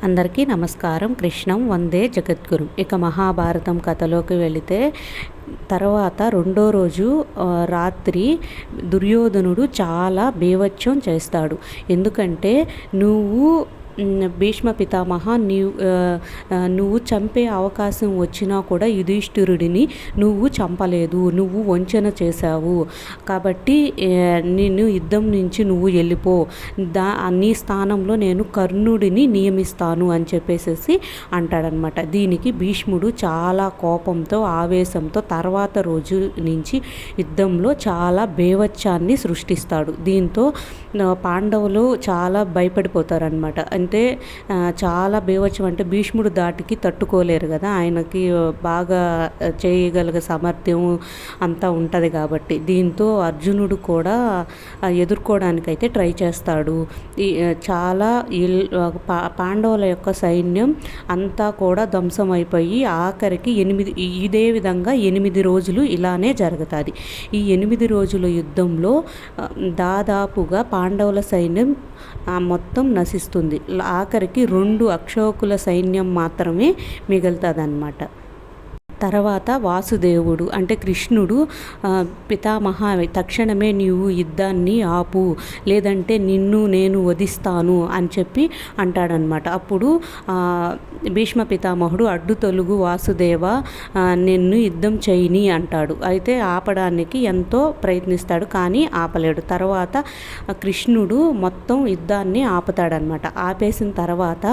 అందరికీ నమస్కారం. కృష్ణం వందే జగద్గురు. ఇక మహాభారతం కథలోకి వెళితే తర్వాత రెండో రోజు రాత్రి దుర్యోధనుడు చాలా బీభత్సం చేస్తాడు. ఎందుకంటే భీష్మ పితామహ నువ్వు చంపే అవకాశం వచ్చినా కూడా యుధిష్ఠిరుడిని నువ్వు చంపలేదు, నువ్వు వంచన చేశావు, కాబట్టి నిన్ను యుద్ధం నుంచి నువ్వు వెళ్ళిపో, నీ స్థానంలో నేను కర్ణుడిని నియమిస్తాను అని చెప్పేసి అంటాడనమాట. దీనికి భీష్ముడు చాలా కోపంతో ఆవేశంతో తర్వాత రోజు నుంచి యుద్ధంలో చాలా బేవచ్చాన్ని సృష్టిస్తాడు. దీంతో పాండవులు చాలా భయపడిపోతారనమాట. అంటే చాలా బేవచ్చం, అంటే భీష్ముడు దాటికి తట్టుకోలేరు కదా, ఆయనకి బాగా చేయగలిగే సామర్థ్యం అంతా ఉంటుంది కాబట్టి. దీంతో అర్జునుడు కూడా ఎదుర్కోవడానికైతే ట్రై చేస్తాడు. చాలా పాండవుల యొక్క సైన్యం అంతా కూడా ధ్వంసం అయిపోయి ఆఖరికి ఇదే విధంగా 8 రోజులు ఇలానే జరుగుతుంది. ఈ 8 రోజుల యుద్ధంలో దాదాపుగా పాండవుల సైన్యం మొత్తం నశిస్తుంది. ఆఖరికి 2 అక్షోకుల సైన్యం మాత్రమే మిగులుతుందన్నమాట. తర్వాత వాసుదేవుడు అంటే కృష్ణుడు, పితామహ తక్షణమే నీవు యుద్ధాన్ని ఆపు, లేదంటే నేను వధిస్తాను అని చెప్పి అంటాడనమాట. అప్పుడు భీష్మ పితామహుడు అడ్డు తొలుగు వాసుదేవ, నిన్ను యుద్ధం చేయని అంటాడు. అయితే ఆపడానికి ఎంతో ప్రయత్నిస్తాడు కానీ ఆపలేడు. తర్వాత కృష్ణుడు మొత్తం యుద్ధాన్ని ఆపుతాడనమాట. ఆపేసిన తర్వాత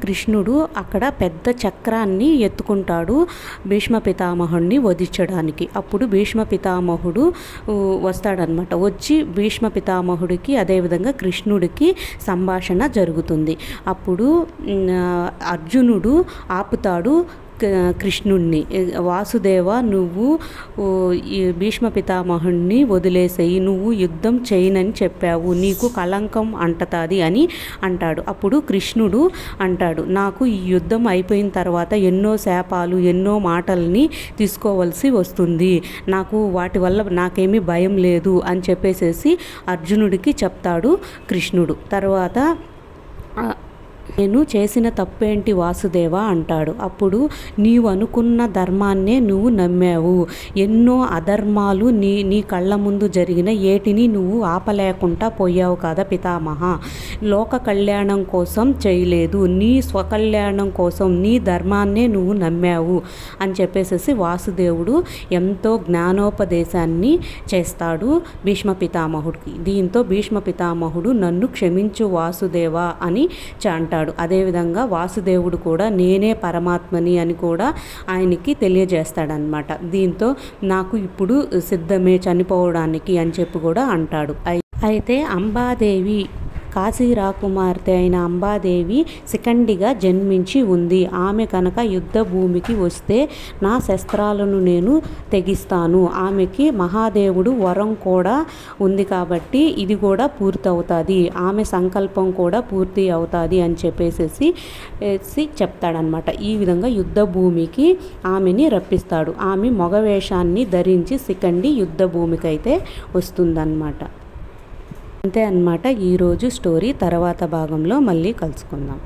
కృష్ణుడు అక్కడ పెద్ద చక్రాన్ని ఎత్తుకుంటాడు భీష్మ పితామహుడిని వధించడానికి. అప్పుడు భీష్మ పితామహుడు వస్తాడనమాట. వచ్చి భీష్మ పితామహుడికి అదేవిధంగా కృష్ణుడికి సంభాషణ జరుగుతుంది. అప్పుడు అర్జునుడు ఆపుతాడు కృష్ణుణ్ణి. వాసుదేవ, నువ్వు భీష్మ పితామహుడిని వదిలేసేయి, నువ్వు యుద్ధం చేయనని చెప్పావు, నీకు కళంకం అంటతాది అని అంటాడు. అప్పుడు కృష్ణుడు అంటాడు, నాకు ఈ యుద్ధం అయిపోయిన తర్వాత ఎన్నో శాపాలు ఎన్నో మాటల్ని తీసుకోవాల్సి వస్తుంది, నాకు వాటి వల్ల నాకేమీ భయం లేదు అని చెప్పేసేసి అర్జునుడికి చెప్తాడు కృష్ణుడు. తర్వాత నేను చేసిన తప్పేంటి వాసుదేవ అంటాడు. అప్పుడు నీవు అనుకున్న ధర్మాన్నే నువ్వు నమ్మావు, ఎన్నో అధర్మాలు నీ కళ్ళ ముందు జరిగిన ఏటిని నువ్వు ఆపలేకుండా పోయావు కదా పితామహ. లోక కళ్యాణం కోసం చేయలేదు, నీ స్వకళ్యాణం కోసం నీ ధర్మాన్నే నువ్వు నమ్మావు అని చెప్పేసి వాసుదేవుడు ఎంతో జ్ఞానోపదేశాన్ని చేస్తాడు భీష్మ పితామహుడికి. దీంతో భీష్మ పితామహుడు నన్ను క్షమించు వాసుదేవ అని అంటాడు. అదేవిధంగా వాసుదేవుడు కూడా నేనే పరమాత్మని అని కూడా ఆయనకి తెలియజేస్తాడనమాట. దీంతో నాకు ఇప్పుడు సిద్ధమే చనిపోవడానికి అని చెప్పి కూడా అంటాడు. అయితే అంబాదేవి, కాశీ రాకుమార్తె అయిన అంబాదేవి శిఖండిగా జన్మించి ఉంది. ఆమె కనుక యుద్ధ భూమికి వస్తే నా శస్త్రాలను నేను తెగిస్తాను, ఆమెకి మహాదేవుడు వరం కూడా ఉంది కాబట్టి ఇది కూడా పూర్తవుతుంది, ఆమె సంకల్పం కూడా పూర్తి అవుతుంది అని చెప్పేసి చెప్తాడనమాట. ఈ విధంగా యుద్ధ భూమికి ఆమెని రప్పిస్తాడు. ఆమె మగవేషాన్ని ధరించి శిఖండి యుద్ధ భూమికి అయితే వస్తుందన్నమాట. అంతే అన్నమాట ఈరోజు స్టోరీ. తర్వాత భాగంలో మళ్ళీ కలుసుకుందాం.